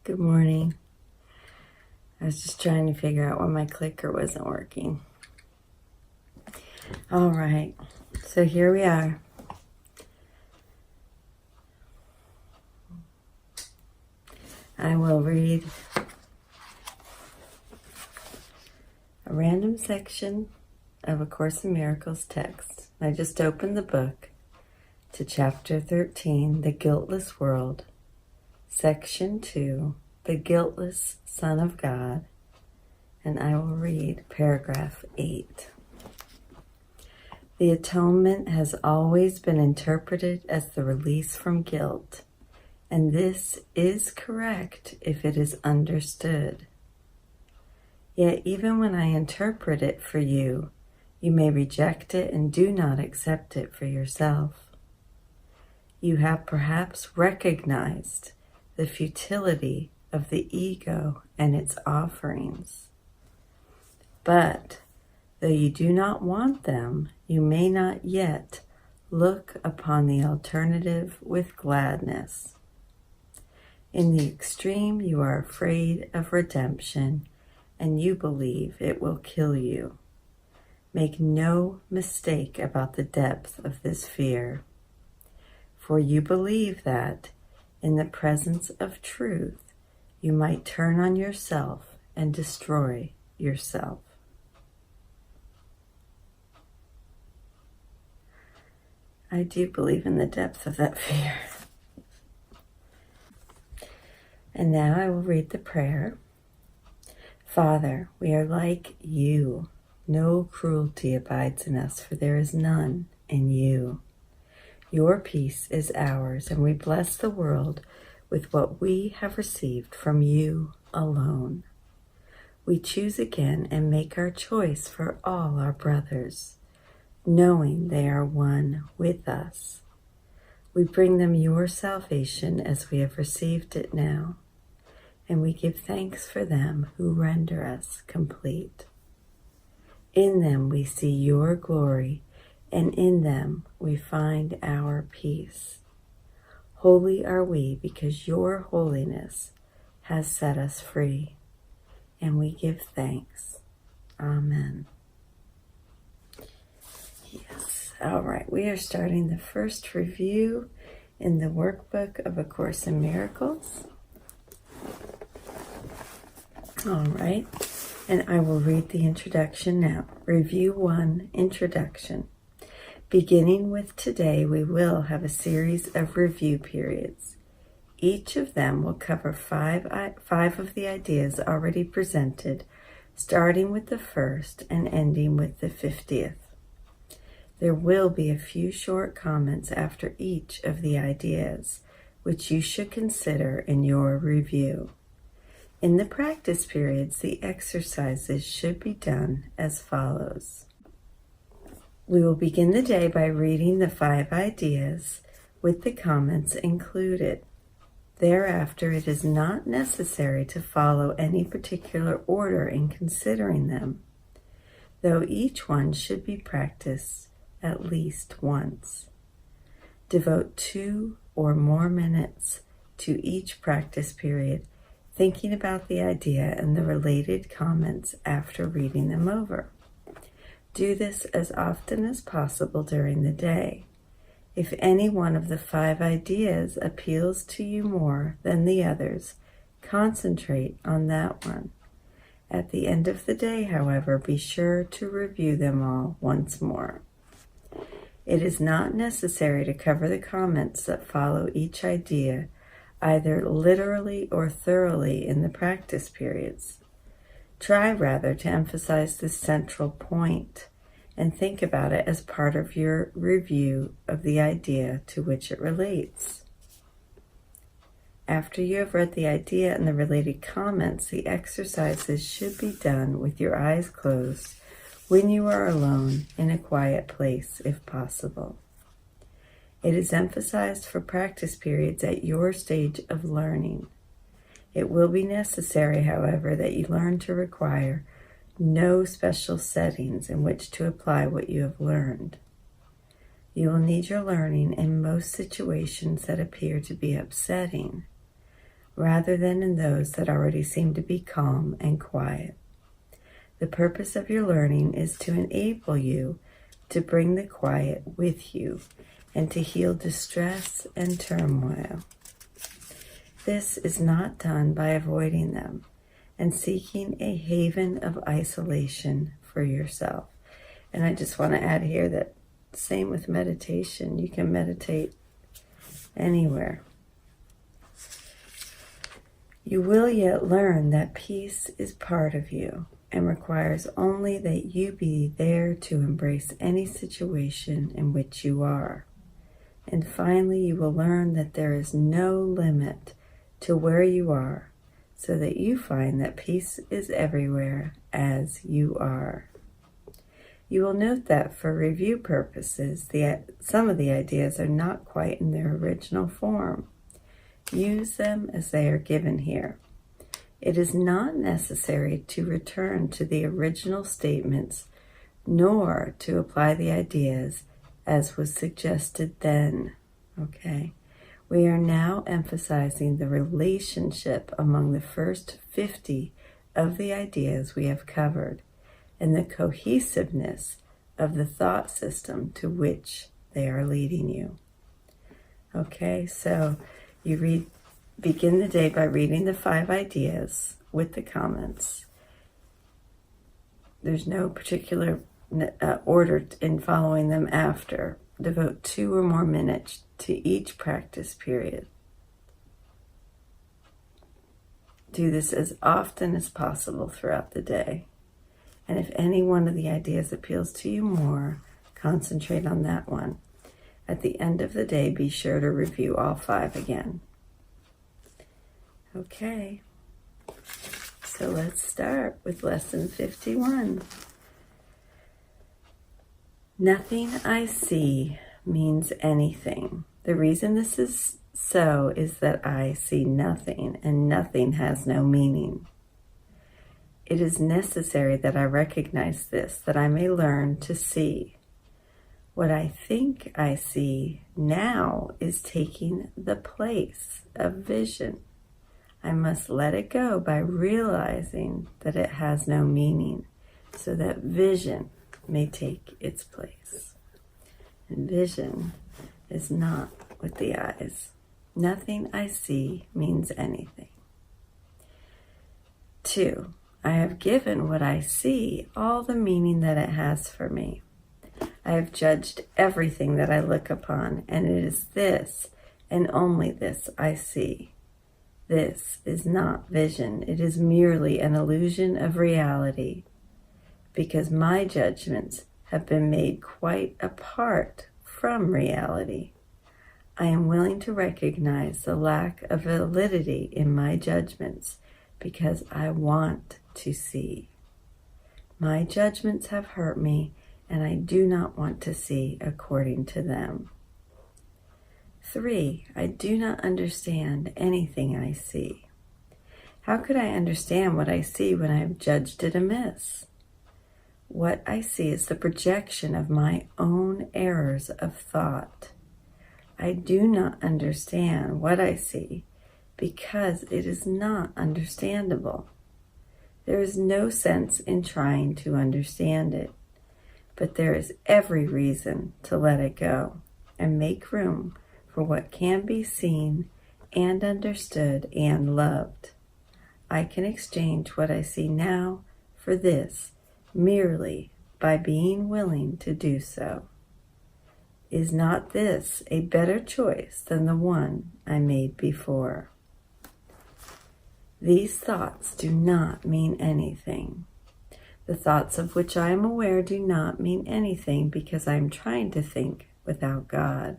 Good morning. I was just trying to figure out why my clicker wasn't working. All right, so here we are. I will read a random section of A Course in Miracles text. I just opened the book to chapter 13, The Guiltless World, section 2, The Guiltless Son of God, and I will read paragraph 8. The atonement has always been interpreted as the release from guilt, and this is correct if it is understood. Yet even when I interpret it for you, you may reject it and do not accept it for yourself. You have perhaps recognized the futility of the ego and its offerings. But though you do not want them, you may not yet look upon the alternative with gladness. In the extreme, you are afraid of redemption, and you believe it will kill you. Make no mistake about the depth of this fear, for you believe that, in the presence of truth, you might turn on yourself and destroy yourself. I do believe in the depth of that fear. And now I will read the prayer. Father, we are like you. No cruelty abides in us, for there is none in you. Your peace is ours, and we bless the world with what we have received from you alone. We choose again and make our choice for all our brothers, knowing they are one with us. We bring them your salvation as we have received it now, and we give thanks for them who render us complete. In them we see your glory, and in them we find our peace. Holy are we because your holiness has set us free, and we give thanks. Amen. Yes, all right, we are starting the first review in the workbook of A Course in Miracles. All right, and I will read the introduction now. Review 1, Introduction. Beginning with today, we will have a series of review periods. Each of them will cover five of the ideas already presented, starting with the first and ending with the 50th. There will be a few short comments after each of the ideas, which you should consider in your review. In the practice periods, the exercises should be done as follows. We will begin the day by reading the 5 ideas with the comments included. Thereafter, it is not necessary to follow any particular order in considering them, though each one should be practiced at least once. Devote 2 or more minutes to each practice period, thinking about the idea and the related comments after reading them over. Do this as often as possible during the day. If any one of the 5 ideas appeals to you more than the others, concentrate on that one. At the end of the day, however, be sure to review them all once more. It is not necessary to cover the comments that follow each idea, either literally or thoroughly in the practice periods. Try rather to emphasize the central point and think about it as part of your review of the idea to which it relates. After you have read the idea and the related comments, the exercises should be done with your eyes closed when you are alone in a quiet place, if possible. It is emphasized for practice periods at your stage of learning. It will be necessary, however, that you learn to require no special settings in which to apply what you have learned. You will need your learning in most situations that appear to be upsetting. rather than in those that already seem to be calm and quiet. The purpose of your learning is to enable you to bring the quiet with you and to heal distress and turmoil. This is not done by avoiding them and seeking a haven of isolation for yourself. And I just want to add here that same with meditation. You can meditate anywhere. You will yet learn that peace is part of you and requires only that you be there to embrace any situation in which you are. And finally, you will learn that there is no limit to where you are, so that you find that peace is everywhere as you are. You will note that for review purposes, some of the ideas are not quite in their original form. Use them as they are given here. It is not necessary to return to the original statements, nor to apply the ideas as was suggested then. Okay? We are now emphasizing the relationship among the first 50 of the ideas we have covered and the cohesiveness of the thought system to which they are leading you. Okay, so you begin the day by reading the 5 ideas with the comments. There's no particular order in following them after. Devote 2 or more minutes to each practice period. Do this as often as possible throughout the day. And if any one of the ideas appeals to you more, concentrate on that one. At the end of the day, be sure to review all 5 again. Okay, so let's start with lesson 51. Nothing I see means anything. The reason this is so is that I see nothing, and nothing has no meaning. It is necessary that I recognize this, that I may learn to see. What I think I see now is taking the place of vision. I must let it go by realizing that it has no meaning, so that vision may take its place. And vision is not with the eyes. Nothing I see means anything. 2, I have given what I see all the meaning that it has for me. I have judged everything that I look upon, and it is this and only this I see. This is not vision. It is merely an illusion of reality, because my judgments have been made quite apart from reality. I am willing to recognize the lack of validity in my judgments because I want to see. My judgments have hurt me, and I do not want to see according to them. 3, I do not understand anything I see. How could I understand what I see when I have judged it amiss? What I see is the projection of my own errors of thought. I do not understand what I see because it is not understandable. There is no sense in trying to understand it, but there is every reason to let it go and make room for what can be seen and understood and loved. I can exchange what I see now for this merely by being willing to do so. Is not this a better choice than the one I made before? These thoughts do not mean anything. The thoughts of which I am aware do not mean anything because I am trying to think without God.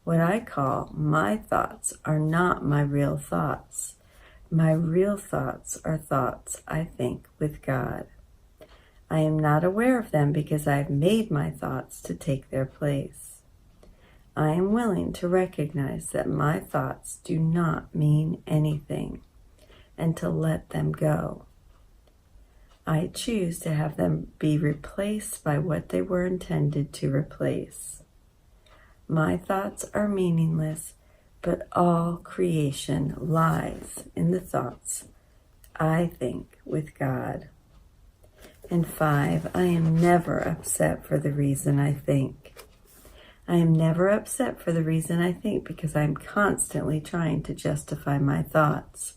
What I call my thoughts are not my real thoughts. My real thoughts are thoughts I think with God. I am not aware of them because I have made my thoughts to take their place. I am willing to recognize that my thoughts do not mean anything and to let them go. I choose to have them be replaced by what they were intended to replace. My thoughts are meaningless but all creation lies in the thoughts I think with God. And 5, I am never upset for the reason I think. I am never upset for the reason I think because I am constantly trying to justify my thoughts.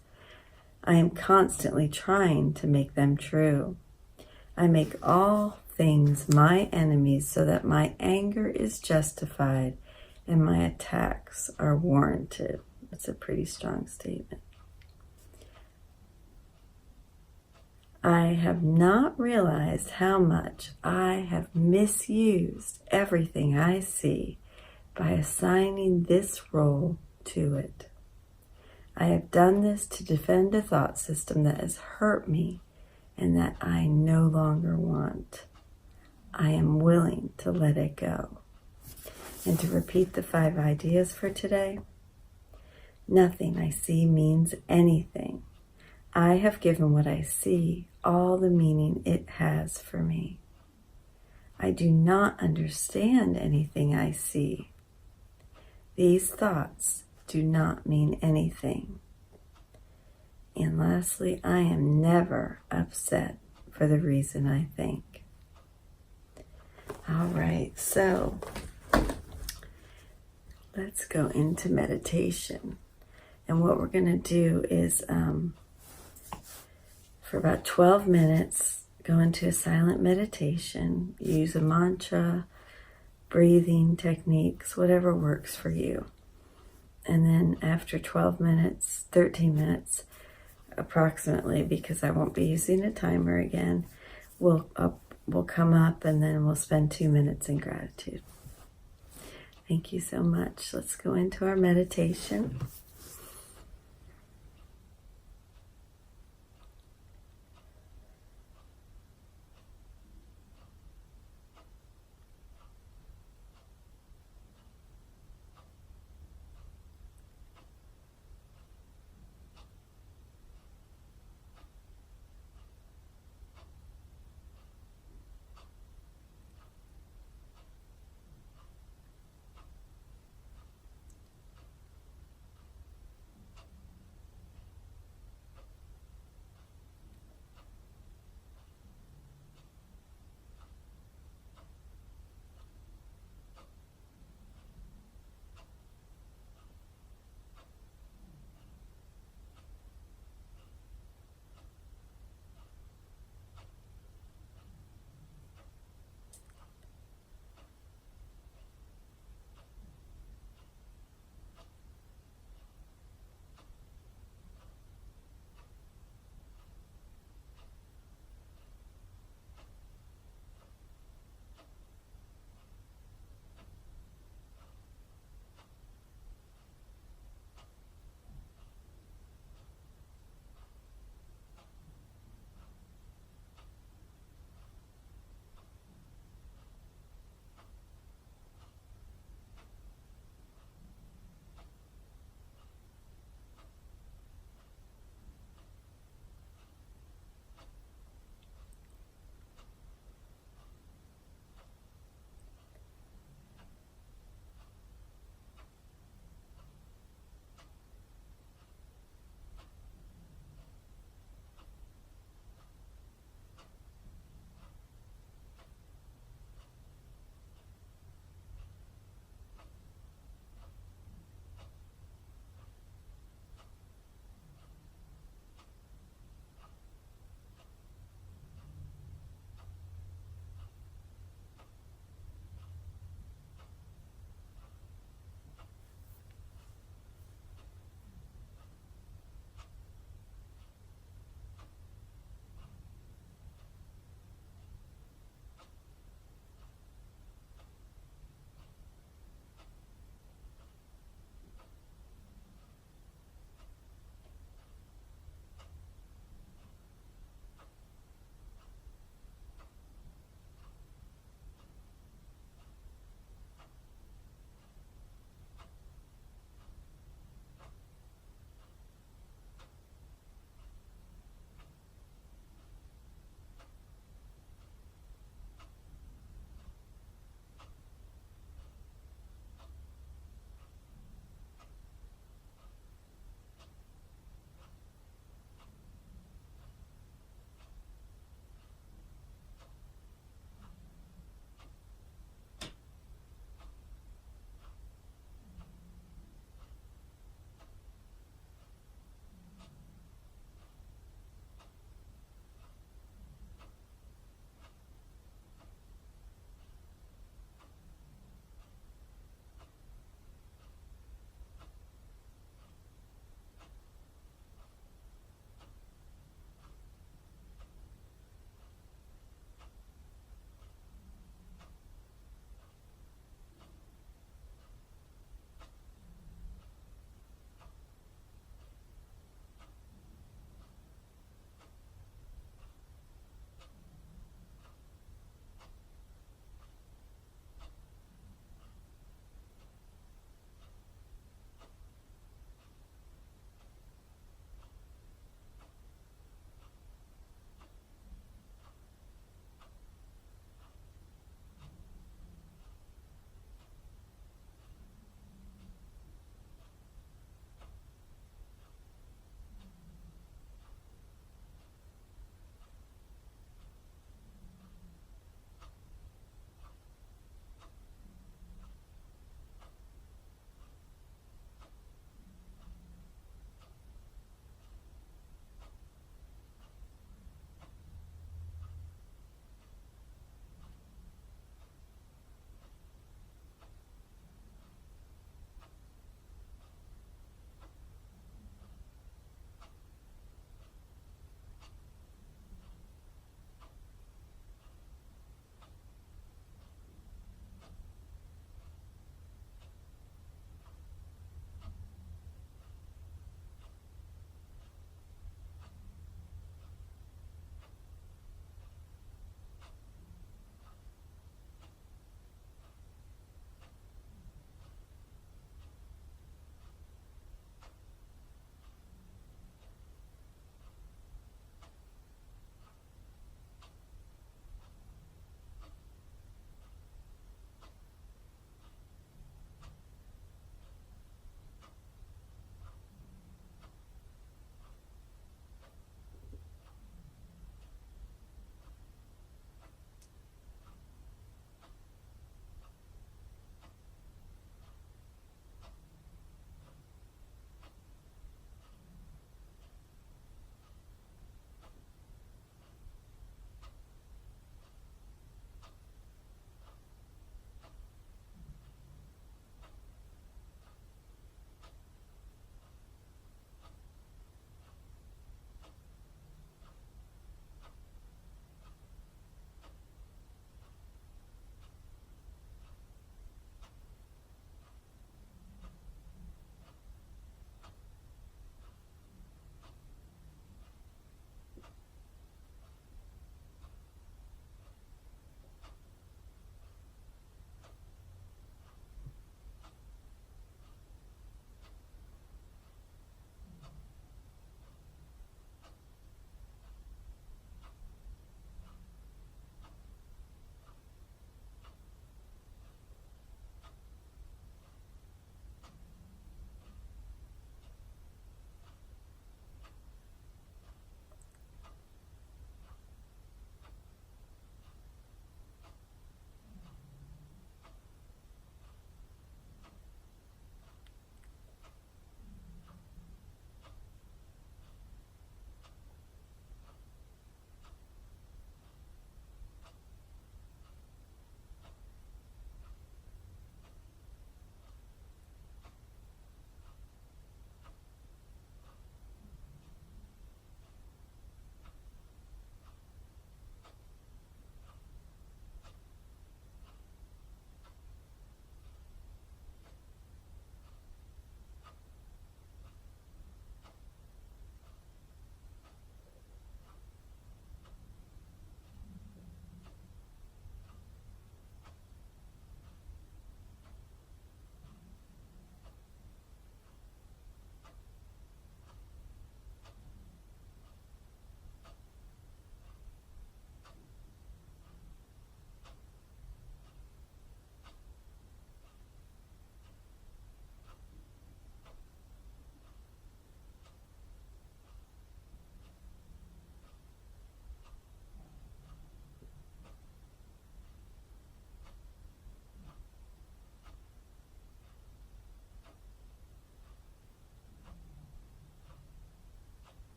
I am constantly trying to make them true. I make all things my enemies so that my anger is justified and my attacks are warranted. That's a pretty strong statement. I have not realized how much I have misused everything I see by assigning this role to it. I have done this to defend a thought system that has hurt me and that I no longer want. I am willing to let it go. And to repeat the 5 ideas for today, nothing I see means anything. I have given what I see all the meaning it has for me. I do not understand anything I see. These thoughts do not mean anything. And lastly, I am never upset for the reason I think. All right, so let's go into meditation. And what we're going to do is for about 12 minutes, go into a silent meditation, use a mantra, breathing techniques, whatever works for you. And then after 12 minutes, 13 minutes approximately, because I won't be using a timer again, we'll come up and then we'll spend 2 minutes in gratitude. Thank you so much. Let's go into our meditation.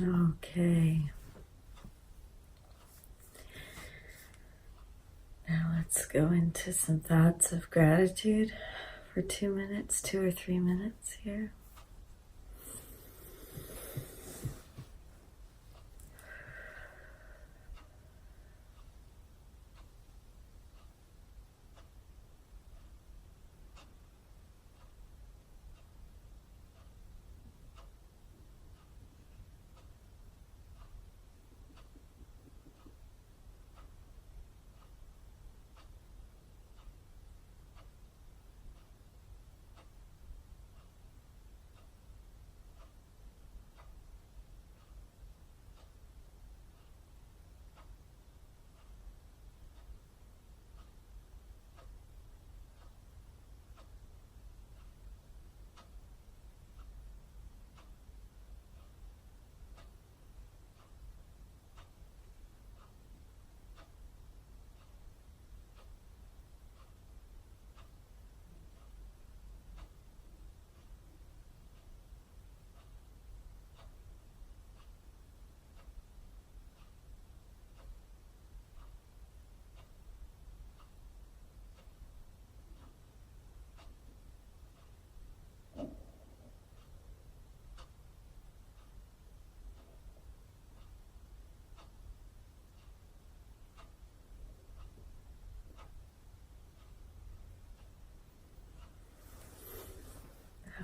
Okay. Now let's go into some thoughts of gratitude for 2 minutes, 2 or 3 minutes here.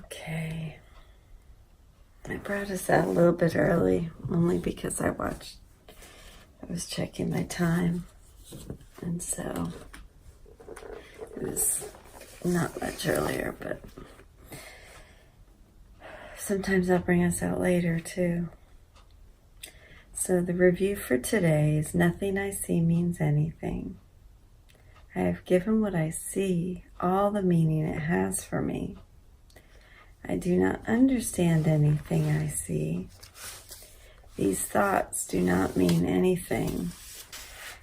Okay. I brought us out a little bit early, only because I was checking my time, and so it was not much earlier, but sometimes I'll bring us out later too. So the review for today is nothing I see means anything. I have given what I see all the meaning it has for me. I do not understand anything I see. These thoughts do not mean anything.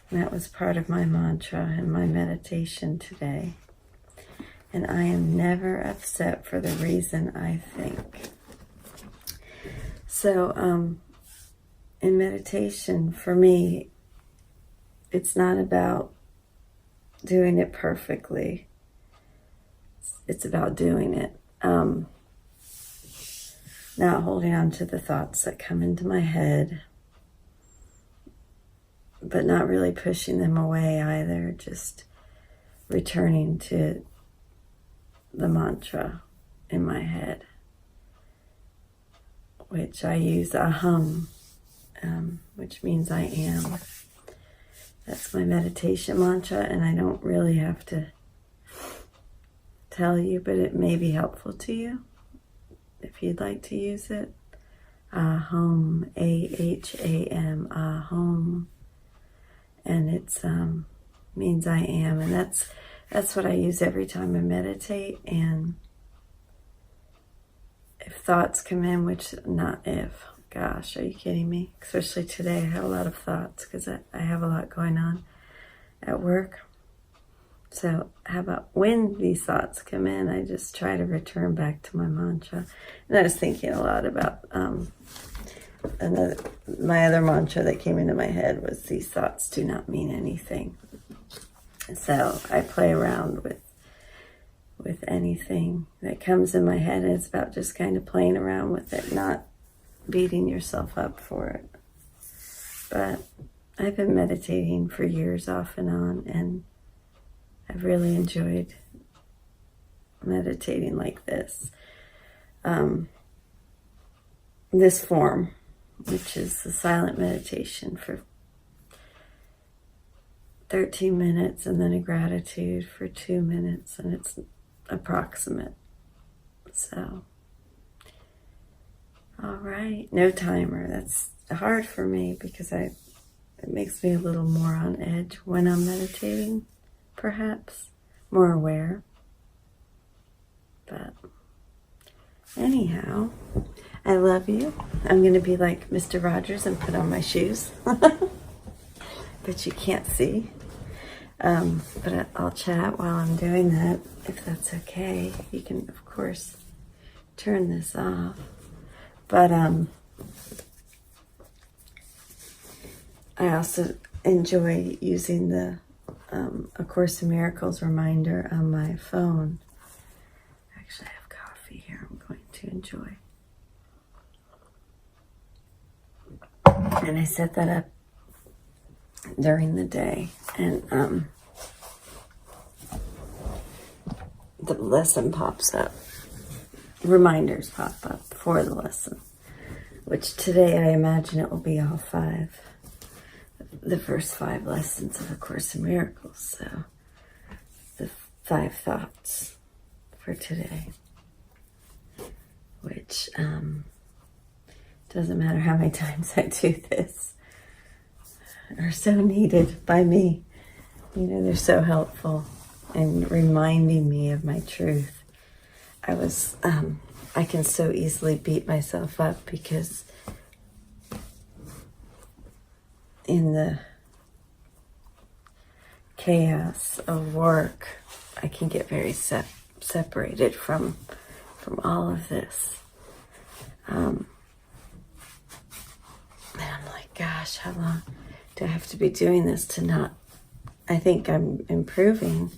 And that was part of my mantra in my meditation today. And I am never upset for the reason I think. So, in meditation, for me, it's not about doing it perfectly. It's about doing it. Not holding on to the thoughts that come into my head, but not really pushing them away either, just returning to the mantra in my head, which I use aham, which means I am. That's my meditation mantra, and I don't really have to tell you, but it may be helpful to you if you'd like to use it. Aham, A-H-A-M, aham. And it's means I am, and that's what I use every time I meditate. And if thoughts come in, which not if, gosh, are you kidding me? Especially today, I have a lot of thoughts because I have a lot going on at work. So how about when these thoughts come in, I just try to return back to my mantra. And I was thinking a lot about my other mantra that came into my head was, these thoughts do not mean anything. So I play around with anything that comes in my head, and it's about just kind of playing around with it, not beating yourself up for it. But I've been meditating for years off and on, and I've really enjoyed meditating like this. This form, which is the silent meditation for 13 minutes, and then a gratitude for 2 minutes, and it's approximate. So, all right, no timer. That's hard for me because it makes me a little more on edge when I'm meditating. Perhaps more aware, but anyhow, I love you. I'm going to be like Mr. Rogers and put on my shoes, but you can't see. But I'll chat while I'm doing that, if that's okay. You can, of course, turn this off. But I also enjoy using the A Course in Miracles reminder on my phone. Actually, I have coffee here I'm going to enjoy. And I set that up during the day. And the lesson pops up. Reminders pop up for the lesson. Which today I imagine it will be all 5. The first 5 lessons of A Course in Miracles. So, the 5 thoughts for today. Which, doesn't matter how many times I do this, are so needed by me. You know, they're so helpful in reminding me of my truth. I can so easily beat myself up because in the chaos of work, I can get very separated from all of this. And I'm like, gosh, how long do I have to be doing this to not... I think I'm improving,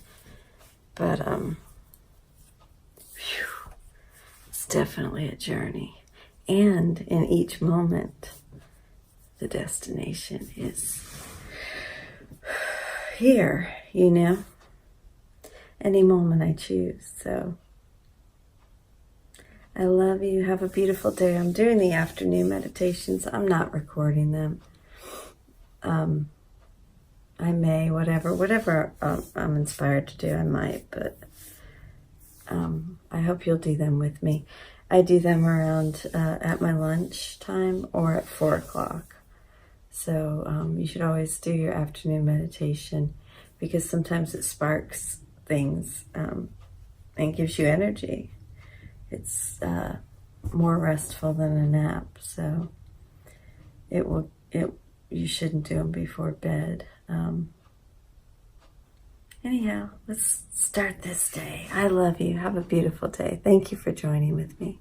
but it's definitely a journey. And in each moment, the destination is here, you know, any moment I choose. So I love you. Have a beautiful day. I'm doing the afternoon meditations. I'm not recording them. I may, whatever I'm inspired to do, I might, but I hope you'll do them with me. I do them around at my lunch time or at 4 o'clock. So you should always do your afternoon meditation because sometimes it sparks things and gives you energy. It's more restful than a nap, so you shouldn't do them before bed. Anyhow, let's start this day. I love you. Have a beautiful day. Thank you for joining with me.